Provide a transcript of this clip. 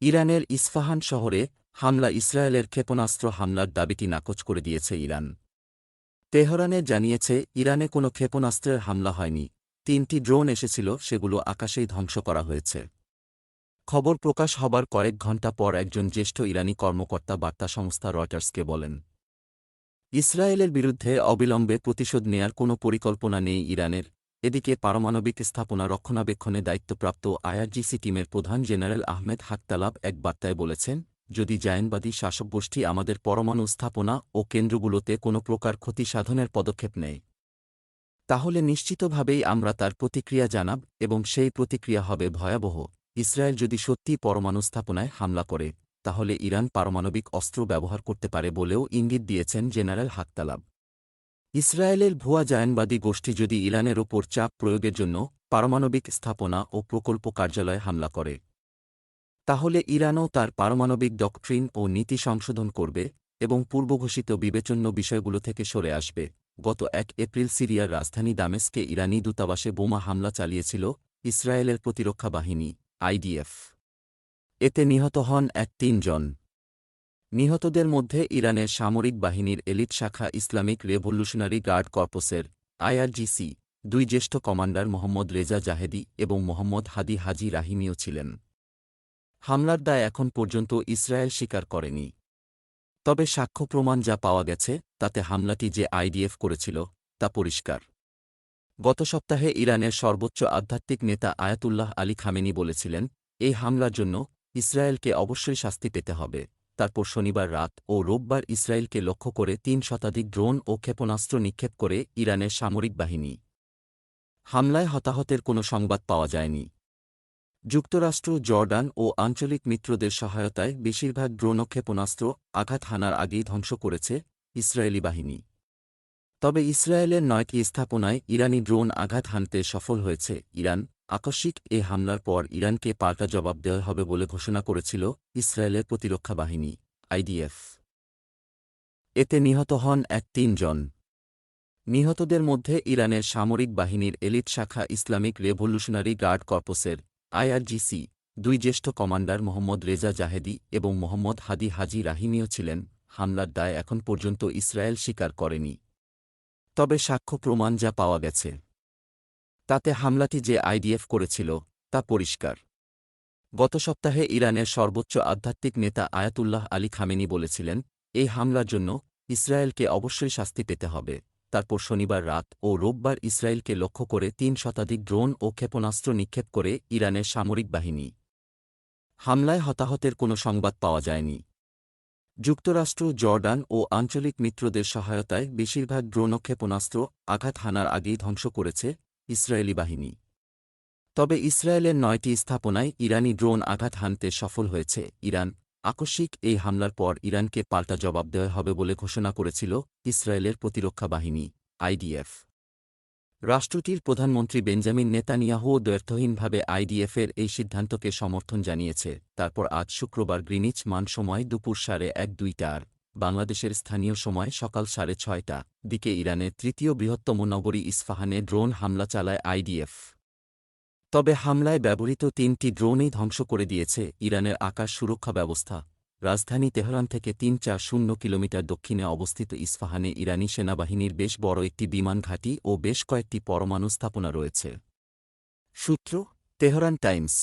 ইরানের ইস্পাহান শহরে হামলা ইসরায়েলের ক্ষেপণাস্ত্র হামলার দাবিটি নাকচ করে দিয়েছে ইরান। তেহরানে জানিয়েছে ইরানে কোনো ক্ষেপণাস্ত্রের হামলা হয়নি, 3টি ড্রোন এসেছিল, সেগুলো আকাশেই ধ্বংস করা হয়েছে। খবর প্রকাশ হবার কয়েক ঘণ্টা পর একজন জ্যেষ্ঠ ইরানি কর্মকর্তা বার্তা সংস্থা রয়টার্সকে বলেন, ইসরায়েলের বিরুদ্ধে অবিলম্বে প্রতিশোধ নেয়ার কোনো পরিকল্পনা নেই ইরানের। এদিকে পারমাণবিক স্থাপনা রক্ষণাবেক্ষণে দায়িত্বপ্রাপ্ত আইআরজিসি টিমের প্রধান জেনারেল আহমেদ হাকতালাব এক বার্তায় বলেছেন, যদি জায়নবাদী শাসকগোষ্ঠী আমাদের পরমাণু স্থাপনা ও কেন্দ্রগুলোতে কোনো প্রকার ক্ষতি সাধনের পদক্ষেপ নেয়, তাহলে নিশ্চিতভাবেই আমরা তার প্রতিক্রিয়া জানাব এবং সেই প্রতিক্রিয়া হবে ভয়াবহ। ইসরায়েল যদি সত্যিই পরমাণু স্থাপনায় হামলা করে, তাহলে ইরান পারমাণবিক অস্ত্র ব্যবহার করতে পারে বলেও ইঙ্গিত দিয়েছেন জেনারেল হাকতালাব। ইসরায়েলের ভুয়া জায়নবাদী গোষ্ঠী যদি ইরানের ওপর চাপ প্রয়োগের জন্য পারমাণবিক স্থাপনা ও প্রকল্প কার্যালয়ে হামলা করে, তাহলে ইরানও তার পারমাণবিক ডকট্রিন ও নীতি সংশোধন করবে এবং পূর্বঘোষিত বিবেচন্য বিষয়গুলো থেকে সরে আসবে। গত 1 এপ্রিল সিরিয়ার রাজধানী দামেস্কে ইরানি দূতাবাসে বোমা হামলা চালিয়েছিল ইসরায়েলের প্রতিরক্ষা বাহিনী আইডিএফ। এতে নিহত হন 3 জন। নিহতদের মধ্যে ইরানের সামরিক বাহিনীর এলিট শাখা ইসলামিক রেভলিউশনারি গার্ড কর্পসের আইআরজিসি 2 জ্যেষ্ঠ কমান্ডার মোহাম্মদ রেজা জাহেদি এবং মোহাম্মদ হাদি হাজি রাহিমিও ছিলেন। হামলার দায় এখন পর্যন্ত ইসরায়েল স্বীকার করেনি। তবে সাক্ষ্য প্রমাণ যা পাওয়া গেছে তাতে হামলাটি যে আইডিএফ করেছিল তা পরিষ্কার। গত সপ্তাহে ইরানের সর্বোচ্চ আধ্যাত্মিক নেতা আয়াতুল্লাহ আলী খামেনি বলেছিলেন, এই হামলার জন্য ইসরায়েলকে অবশ্যই শাস্তি পেতে হবে। তারপর শনিবার রাত ও রোববার ইসরায়েলকে লক্ষ্য করে 3 শতাধিক ড্রোন ও ক্ষেপণাস্ত্র নিক্ষেপ করে ইরানের সামরিক বাহিনী। হামলায় হতাহতের কোনো সংবাদ পাওয়া যায়নি। যুক্তরাষ্ট্র, জর্ডান ও আঞ্চলিক মিত্রদের সহায়তায় বেশিরভাগ ড্রোন ও ক্ষেপণাস্ত্র আঘাত হানার আগেই ধ্বংস করেছে ইসরায়েলি বাহিনী। তবে ইসরায়েলের 9টি স্থাপনায় ইরানি ড্রোন আঘাত হানতে সফল হয়েছে। ইরান আকস্মিক এ হামলার পর ইরানকে পাল্টা জবাব দেওয়া হবে বলে ঘোষণা করেছিল ইসরায়েলের প্রতিরক্ষা বাহিনী আইডিএফ। এতে নিহত হন 3 জন। নিহতদের মধ্যে ইরানের সামরিক বাহিনীর এলিট শাখা ইসলামিক রেভলিউশনারি গার্ড কর্পসের আইআরজিসি 2 জ্যেষ্ঠ কমান্ডার মোহাম্মদ রেজা জাহেদি এবং মোহাম্মদ হাদি হাজি রাহিমিও ছিলেন। হামলার দায় এখন পর্যন্ত ইসরায়েল স্বীকার করেনি। তবে সাক্ষ্য প্রমাণ যা পাওয়া গেছে তাতে হামলাটি যে আইডিএফ করেছিল তা পরিষ্কার। গত সপ্তাহে ইরানের সর্বোচ্চ আধ্যাত্মিক নেতা আয়াতুল্লাহ আলী খামেনি বলেছিলেন, এই হামলার জন্য ইসরায়েলকে অবশ্যই শাস্তি পেতে হবে। তারপর শনিবার রাত ও রোববার ইসরায়েলকে লক্ষ্য করে 3 শতাধিক ড্রোন ও ক্ষেপণাস্ত্র নিক্ষেপ করে ইরানের সামরিক বাহিনী। হামলায় হতাহতের কোনো সংবাদ পাওয়া যায়নি। যুক্তরাষ্ট্র, জর্ডান ও আঞ্চলিক মিত্রদের সহায়তায় বেশিরভাগ ড্রোন ও ক্ষেপণাস্ত্র আঘাত হানার আগেই ধ্বংস করেছে ইসরায়েলি বাহিনী। তবে ইসরায়েলের 9টি স্থাপনায় ইরানি ড্রোন আঘাত হানতে সফল হয়েছে। ইরান আকস্মিক এই হামলার পর ইরানকে পাল্টা জবাব দেওয়া হবে বলে ঘোষণা করেছিল ইসরায়েলের প্রতিরক্ষা বাহিনী আইডিএফ। রাষ্ট্রটির প্রধানমন্ত্রী বেঞ্জামিন নেতানিয়াহুও দ্ব্যর্থহীনভাবে আইডিএফের এই সিদ্ধান্তকে সমর্থন জানিয়েছে। তারপর আজ শুক্রবার গ্রিনিচ মান সময় দুপুর 1:30টার বাংলাদেশের স্থানীয় সময় সকাল 6:30টা দিকে ইরানের 3য় বৃহত্তম নগরী ইস্পাহানে ড্রোন হামলা চালায় আইডিএফ। তবে হামলায় ব্যবহৃত 3টি ড্রোনই ধ্বংস করে দিয়েছে ইরানের আকাশ সুরক্ষা ব্যবস্থা। রাজধানী তেহরান থেকে 340 কিলোমিটার দক্ষিণে অবস্থিত ইস্পাহানে ইরানি সেনাবাহিনীর বেশ বড় একটি বিমান ঘাঁটি ও বেশ কয়েকটি পরমাণু স্থাপনা রয়েছে। সূত্র: তেহরান টাইমস।